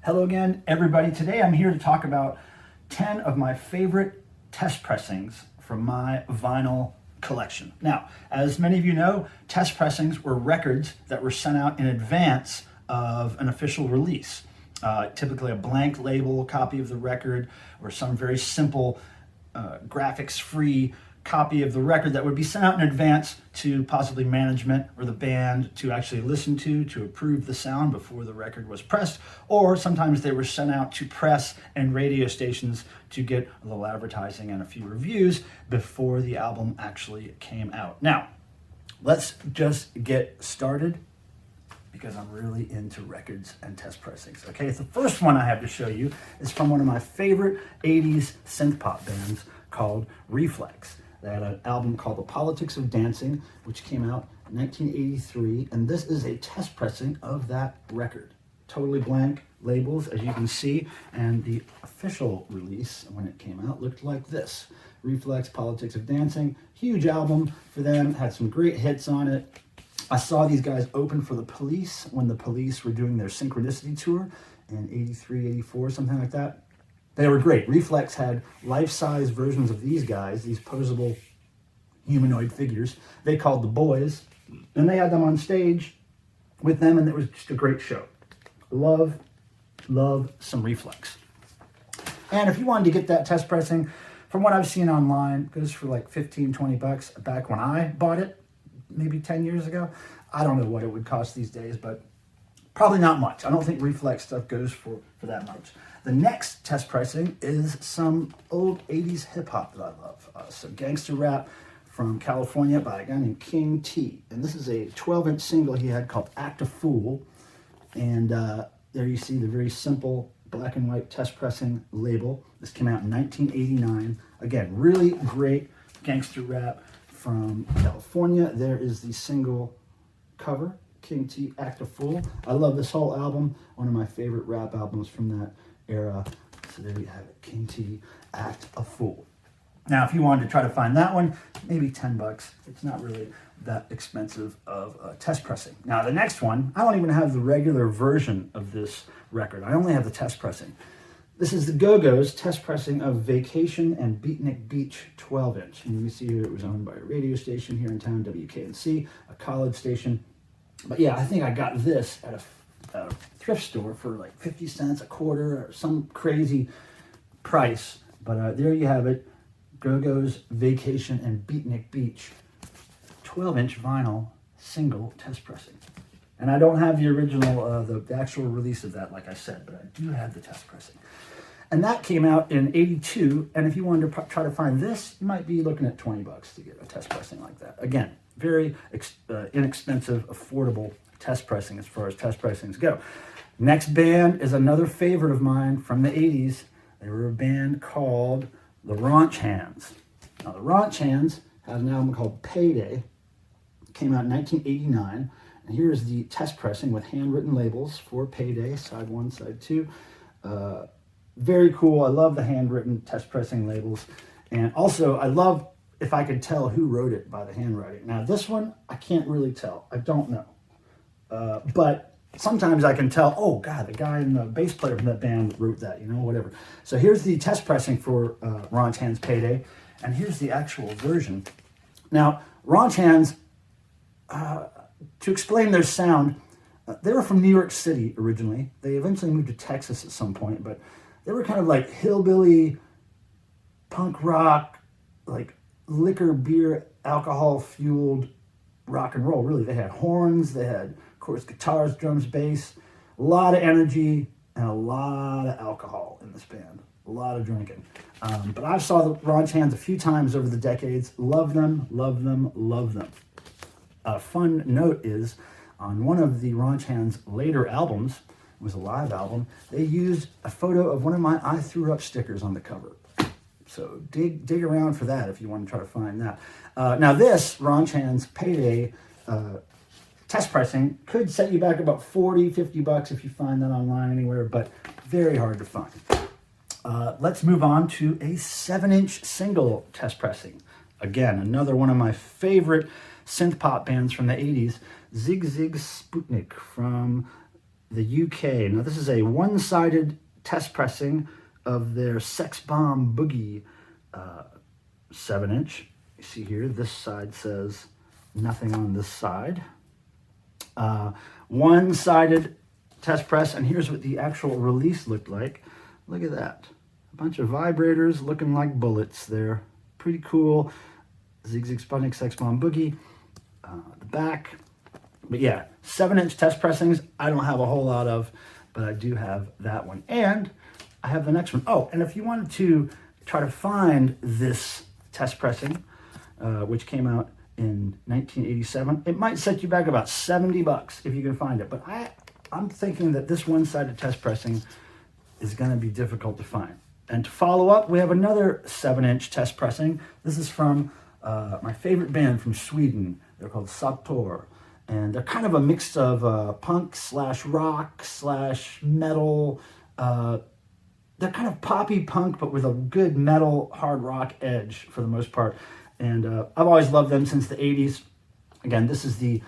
Hello again, everybody. Today I'm here to talk about 10 of my favorite test pressings from my vinyl collection. Now, as many of you know, test pressings were records that were sent out in advance of an official release. Typically a blank label copy of the record or some very simple graphics-free copy of the record that would be sent out in advance to possibly management or the band to actually listen to approve the sound before the record was pressed, or sometimes they were sent out to press and radio stations to get a little advertising and a few reviews before the album actually came out. Now, let's just get started because I'm really into records and test pressings. Okay, the first one I have to show you is from one of my favorite 80s synth pop bands called Reflex. They had an album called The Politics of Dancing, which came out in 1983, and this is a test pressing of that record. Totally blank labels, as you can see, and the official release when it came out looked like this. Reflex, Politics of Dancing, huge album for them, had some great hits on it. I saw these guys open for the Police when the Police were doing their Synchronicity tour in 83, 84, something like that. They were great. Reflex had life-size versions of these guys, these posable humanoid figures. They called the Boys, and they had them on stage with them, and it was just a great show. Love some Reflex. And if you wanted to get that test pressing, from what I've seen online, it goes for like 15, 20 bucks. Back when I bought it, maybe 10 years ago, I don't know what it would cost these days, but probably not much. I don't think Reflex stuff goes for that much. The next test pressing is some old 80s hip-hop that I love. Some gangster rap from California by a guy named King T. And this is a 12-inch single he had called Act a Fool. And there you see the very simple black and white test pressing label. This came out in 1989. Again, really great gangster rap from California. There is the single cover, King T, Act a Fool. I love this whole album. One of my favorite rap albums from that era. So there you have it, King T, Act a Fool. Now, if you wanted to try to find that one, maybe 10 bucks. It's not really that expensive of a test pressing. Now, the next one, I don't even have the regular version of this record. I only have the test pressing. This is the Go-Gos test pressing of Vacation and Beatnik Beach 12-inch. And you can see here it was owned by a radio station here in town, WKNC, a college station. But yeah, I think I got this at a thrift store for like 50 cents, a quarter, or some crazy price. But there you have it, Go-Go's Vacation and Beatnik Beach 12-inch vinyl single test pressing. And I don't have the original, the actual release of that, like I said, but I do have the test pressing. And that came out in 82, and if you wanted to try to find this, you might be looking at 20 bucks to get a test pressing like that. Again, very inexpensive, affordable test pressing as far as test pressings go. Next band is another favorite of mine from the 80s. They were a band called the Raunch Hands. Now, the Raunch Hands had an album called Payday. It came out in 1989. And here's the test pressing with handwritten labels for Payday, side 1, side 2. Very cool. I love the handwritten test pressing labels. And also, I love if I could tell who wrote it by the handwriting. Now, this one, I can't really tell. I don't know. But sometimes I can tell, oh, God, the guy and the bass player from that band wrote that, whatever. So here's the test pressing for Raunch Hands Payday, and here's the actual version. Now, Raunch Hands, to explain their sound, they were from New York City originally. They eventually moved to Texas at some point, but they were kind of like hillbilly, punk rock, like liquor, beer, alcohol-fueled rock and roll. Really, they had horns, they had, of course, guitars, drums, bass, a lot of energy, and a lot of alcohol in this band. A lot of drinking. But I saw the Raunch Hands a few times over the decades. Love them, love them, love them. A fun note is, on one of the Raunch Hands' later albums, it was a live album, they used a photo of one of my I Threw Up stickers on the cover. So dig around for that if you want to try to find that. Now this, Raunch Hands Payday test pressing, could set you back about 40, 50 bucks if you find that online anywhere, but very hard to find. Let's move on to a 7-inch single test pressing. Again, another one of my favorite synth pop bands from the 80s, Zig Zig Sputnik from the UK. Now this is a one-sided test pressing of their Sex Bomb Boogie 7-inch. You see here, this side says nothing on this side. One-sided test press, and here's what the actual release looked like. Look at that. A bunch of vibrators looking like bullets there. Pretty cool. Zig Zig Sputnik Sex Bomb Boogie. The back. But yeah, 7-inch test pressings, I don't have a whole lot of, but I do have that one. And I have the next one. Oh, and if you wanted to try to find this test pressing, which came out in 1987, it might set you back about 70 bucks if you can find it. But I'm thinking that this one-sided test pressing is going to be difficult to find. And to follow up, we have another 7-inch test pressing. This is from my favorite band from Sweden. They're called Sator. And they're kind of a mix of punk / rock / metal. They're kind of poppy punk, but with a good metal, hard rock edge for the most part. And I've always loved them since the 80s. Again, this is the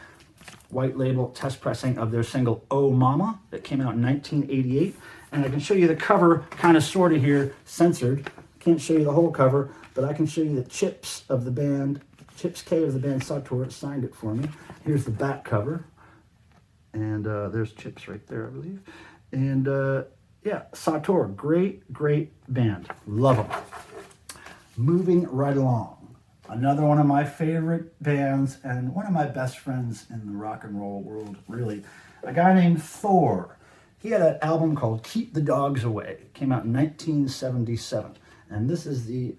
white label test pressing of their single Oh Mama that came out in 1988. And I can show you the cover kind of sort of here, censored. Can't show you the whole cover, but I can show you the Chips of the band. Chips K of the band Sator signed it for me. Here's the back cover. And there's Chips right there, I believe. And yeah, Sator, great band. Love them. Moving right along. Another one of my favorite bands and one of my best friends in the rock and roll world, really. A guy named Thor. He had an album called Keep the Dogs Away. It came out in 1977. And this is the,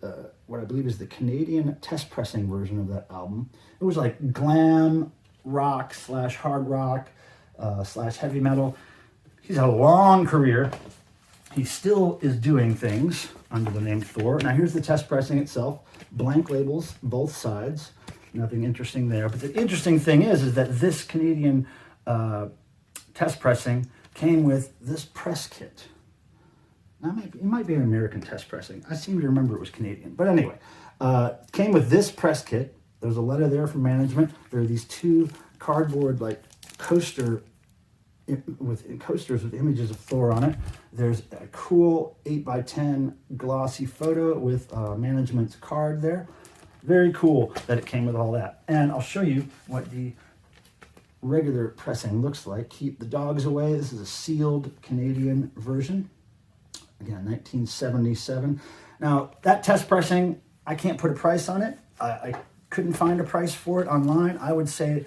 what I believe is the Canadian test pressing version of that album. It was like glam rock / hard rock / heavy metal. He's had a long career. He still is doing things under the name Thor. Now here's the test pressing itself. Blank labels, both sides. Nothing interesting there. But the interesting thing is that this Canadian test pressing came with this press kit. Now it might be an American test pressing. I seem to remember it was Canadian. But anyway, came with this press kit. There's a letter there from management. There are these two cardboard like coasters with images of Thor on it. There's a cool 8x10 glossy photo with management's card there. Very cool that it came with all that. And I'll show you what the regular pressing looks like. Keep the Dogs Away. This is a sealed Canadian version. Again, 1977. Now, that test pressing, I can't put a price on it. I couldn't find a price for it online. I would say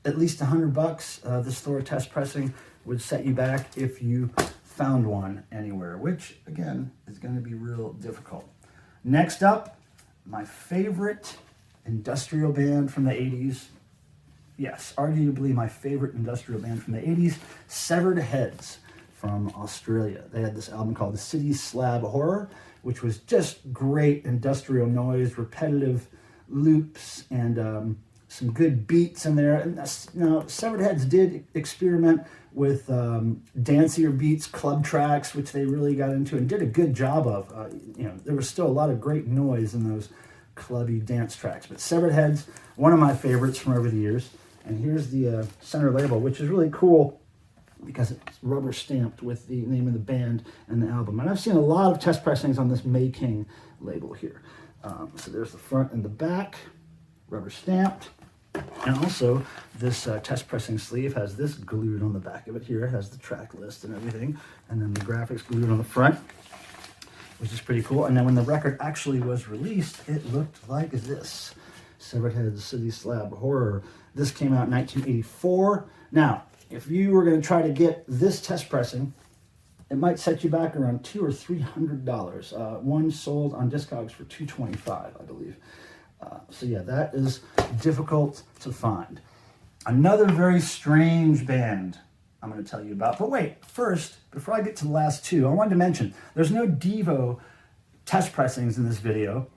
at least $100. This Thor test pressing would set you back if you found one anywhere, which, again, is going to be real difficult. Next up, my favorite industrial band from the 80s. Yes, arguably my favorite industrial band from the 80s, Severed Heads from Australia. They had this album called The City Slab Horror, which was just great industrial noise, repetitive loops, and some good beats in there. And now, Severed Heads did experiment with dancier beats, club tracks, which they really got into and did a good job of. There was still a lot of great noise in those clubby dance tracks. But Severed Heads, one of my favorites from over the years. And here's the center label, which is really cool because it's rubber stamped with the name of the band and the album. And I've seen a lot of test pressings on this May King label here. So there's the front and the back, rubber stamped. And also, this test pressing sleeve has this glued on the back of it here. It has the track list and everything. And then the graphics glued on the front, which is pretty cool. And then when the record actually was released, it looked like this. Severed Heads City Slab Horror. This came out in 1984. Now, if you were going to try to get this test pressing, it might set you back around $200 or $300. One sold on Discogs for $225, I believe. So yeah, that is difficult to find. Another very strange band I'm going to tell you about. But wait, first, before I get to the last two, I wanted to mention there's no Devo test pressings in this video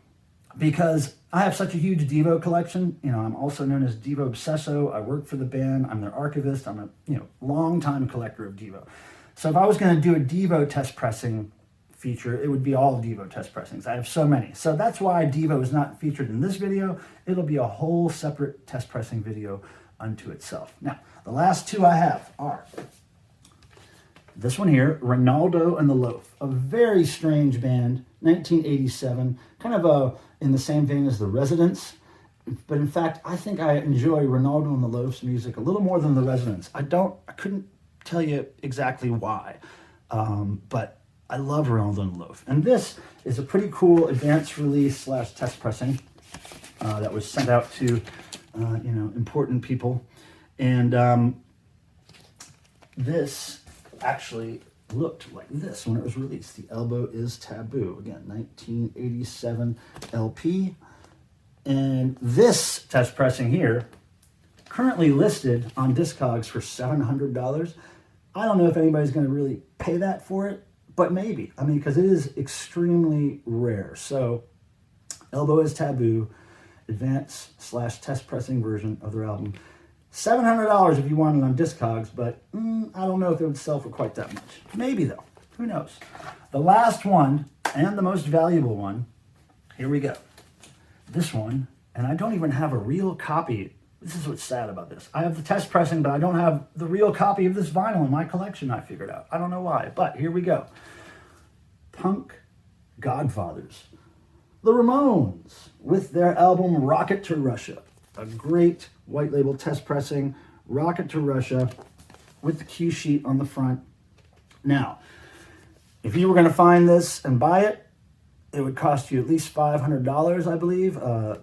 because I have such a huge Devo collection. I'm also known as Devo-Obsesso. I work for the band. I'm their archivist. I'm a long-time collector of Devo. So if I was going to do a Devo test pressing feature, it would be all Devo test pressings. I have so many. So that's why Devo is not featured in this video. It'll be a whole separate test pressing video unto itself. Now, the last two I have are This one here, Ronaldo and the Loaf, a very strange band, 1987, kind of in the same vein as the Residents. But in fact, I think I enjoy Ronaldo and the Loaf's music a little more than the Residents. I couldn't tell you exactly why, but I love Ronaldo and the Loaf. And this is a pretty cool advanced release / test pressing that was sent out to important people. And this actually looked like this when it was released. The Elbow is Taboo. Again, 1987 LP. And this test pressing here, currently listed on Discogs for $700. I don't know if anybody's going to really pay that for it, but maybe. I mean, because it is extremely rare. So, Elbow is Taboo, advanced / test pressing version of their album. $700 if you want it on Discogs, but I don't know if it would sell for quite that much. Maybe though, who knows? The last one, and the most valuable one, here we go. This one, and I don't even have a real copy. This is what's sad about this. I have the test pressing, but I don't have the real copy of this vinyl in my collection, I figured out. I don't know why, but here we go. Punk Godfathers. The Ramones, with their album Rocket to Russia. A great white label test pressing, Rocket to Russia, with the cue sheet on the front. Now, if you were going to find this and buy it, it would cost you at least $500, I believe.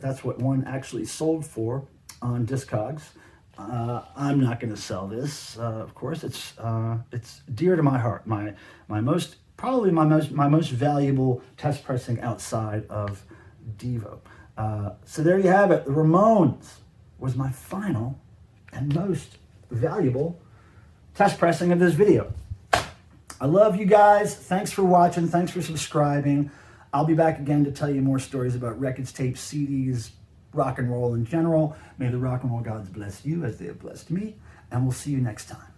That's what one actually sold for on Discogs. I'm not going to sell this, of course. It's dear to my heart. My most valuable test pressing outside of Devo. So there you have it. The Ramones was my final and most valuable test pressing of this video. I love you guys. Thanks for watching. Thanks for subscribing. I'll be back again to tell you more stories about records, tapes, CDs, rock and roll in general. May the rock and roll gods bless you as they have blessed me, and we'll see you next time.